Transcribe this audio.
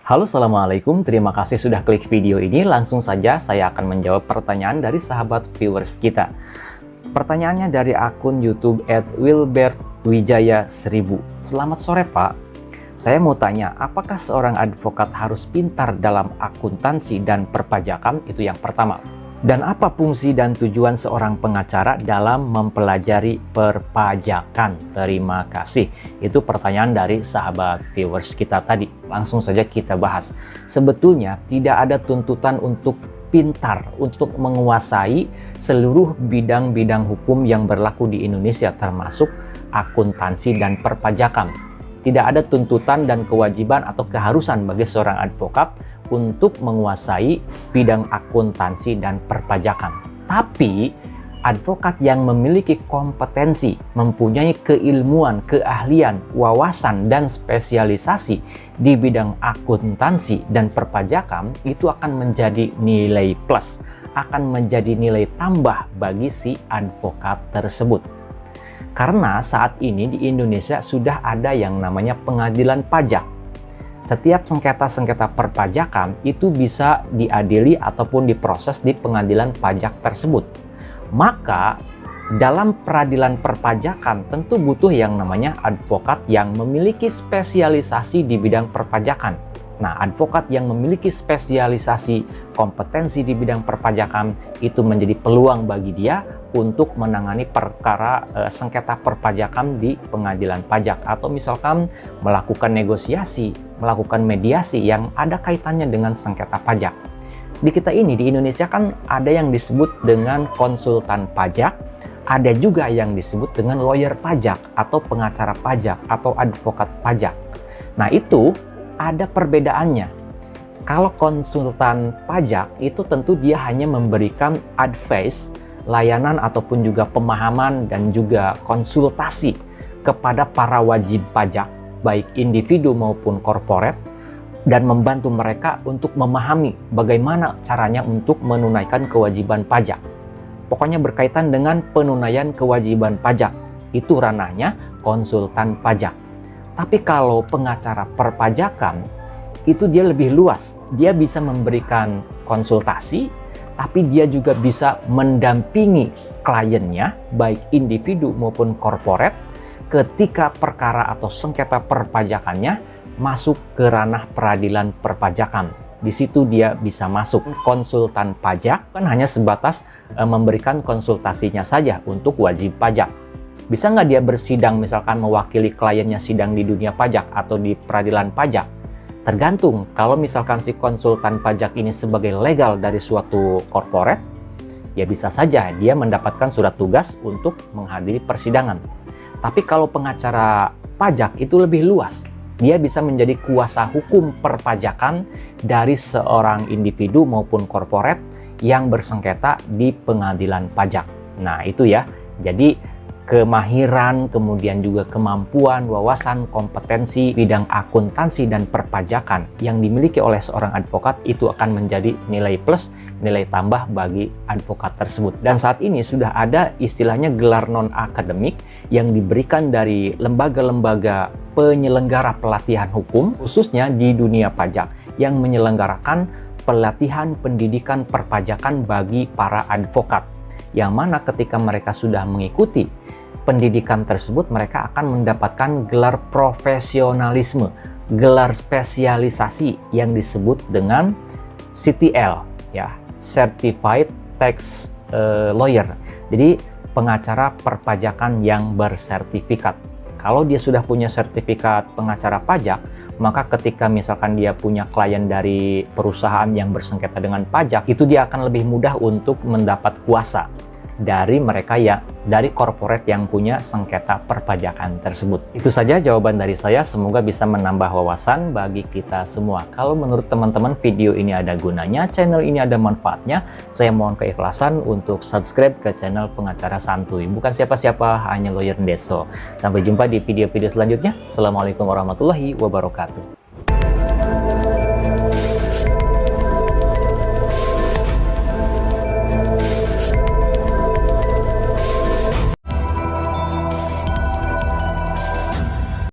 Halo, Assalamualaikum. Terima kasih sudah klik video ini. Langsung saja saya akan menjawab pertanyaan dari sahabat viewers kita. Pertanyaannya dari akun YouTube @wilbertwijaya1000. Selamat sore, Pak. Saya mau tanya, apakah seorang advokat harus pintar dalam akuntansi dan perpajakan? Itu yang pertama. Dan apa fungsi dan tujuan seorang pengacara dalam mempelajari perpajakan? Terima kasih. Itu pertanyaan dari sahabat viewers kita tadi. Langsung saja kita bahas. Sebetulnya tidak ada tuntutan untuk pintar, untuk menguasai seluruh bidang-bidang hukum yang berlaku di Indonesia, termasuk akuntansi dan perpajakan. Tidak ada tuntutan dan kewajiban atau keharusan bagi seorang advokat untuk menguasai bidang akuntansi dan perpajakan. Tapi, advokat yang memiliki kompetensi, mempunyai keilmuan, keahlian, wawasan, dan spesialisasi di bidang akuntansi dan perpajakan itu akan menjadi nilai plus, akan menjadi nilai tambah bagi si advokat tersebut. Karena saat ini di Indonesia sudah ada yang namanya pengadilan pajak. Setiap sengketa-sengketa perpajakan itu bisa diadili ataupun diproses di pengadilan pajak tersebut. Maka dalam peradilan perpajakan tentu butuh yang namanya advokat yang memiliki spesialisasi di bidang perpajakan. Nah, advokat yang memiliki spesialisasi kompetensi di bidang perpajakan itu menjadi peluang bagi dia untuk menangani perkara sengketa perpajakan di pengadilan pajak, atau misalkan melakukan negosiasi, melakukan mediasi yang ada kaitannya dengan sengketa pajak. Di kita ini, di Indonesia kan ada yang disebut dengan konsultan pajak, ada juga yang disebut dengan lawyer pajak atau pengacara pajak atau advokat pajak. Nah, itu ada perbedaannya. Kalau konsultan pajak itu tentu dia hanya memberikan advice, layanan ataupun juga pemahaman dan juga konsultasi kepada para wajib pajak, baik individu maupun korporat, dan membantu mereka untuk memahami bagaimana caranya untuk menunaikan kewajiban pajak. Pokoknya berkaitan dengan penunaian kewajiban pajak, itu ranahnya konsultan pajak. Tapi kalau pengacara perpajakan, itu dia lebih luas. Dia bisa memberikan konsultasi, tapi dia juga bisa mendampingi kliennya, baik individu maupun korporat, ketika perkara atau sengketa perpajakannya masuk ke ranah peradilan perpajakan. Di situ dia bisa masuk. Konsultan pajak kan hanya sebatas memberikan konsultasinya saja untuk wajib pajak. Bisa nggak dia bersidang, misalkan mewakili kliennya sidang di dunia pajak atau di peradilan pajak? Tergantung. Kalau misalkan si konsultan pajak ini sebagai legal dari suatu korporat, ya bisa saja dia mendapatkan surat tugas untuk menghadiri persidangan. Tapi kalau pengacara pajak itu lebih luas. Dia bisa menjadi kuasa hukum perpajakan dari seorang individu maupun korporat yang bersengketa di pengadilan pajak. Nah, itu ya. Jadi kemahiran, kemudian juga kemampuan, wawasan, kompetensi bidang akuntansi dan perpajakan yang dimiliki oleh seorang advokat itu akan menjadi nilai plus, nilai tambah bagi advokat tersebut. Dan saat ini sudah ada istilahnya gelar non-akademik yang diberikan dari lembaga-lembaga penyelenggara pelatihan hukum, khususnya di dunia pajak, yang menyelenggarakan pelatihan pendidikan perpajakan bagi para advokat. Yang mana ketika mereka sudah mengikuti pendidikan tersebut, mereka akan mendapatkan gelar profesionalisme, gelar spesialisasi yang disebut dengan CTL, ya, Certified Tax Lawyer. Jadi pengacara perpajakan yang bersertifikat. Kalau dia sudah punya sertifikat pengacara pajak, maka ketika misalkan dia punya klien dari perusahaan yang bersengketa dengan pajak, itu dia akan lebih mudah untuk mendapat kuasa dari mereka dari korporat yang punya sengketa perpajakan tersebut. Itu saja jawaban dari saya, semoga bisa menambah wawasan bagi kita semua. Kalau menurut teman-teman video ini ada gunanya, channel ini ada manfaatnya, saya mohon keikhlasan untuk subscribe ke channel Pengacara Santuy. Bukan siapa-siapa, hanya lawyer Deso. Sampai jumpa di video-video selanjutnya. Assalamualaikum warahmatullahi wabarakatuh.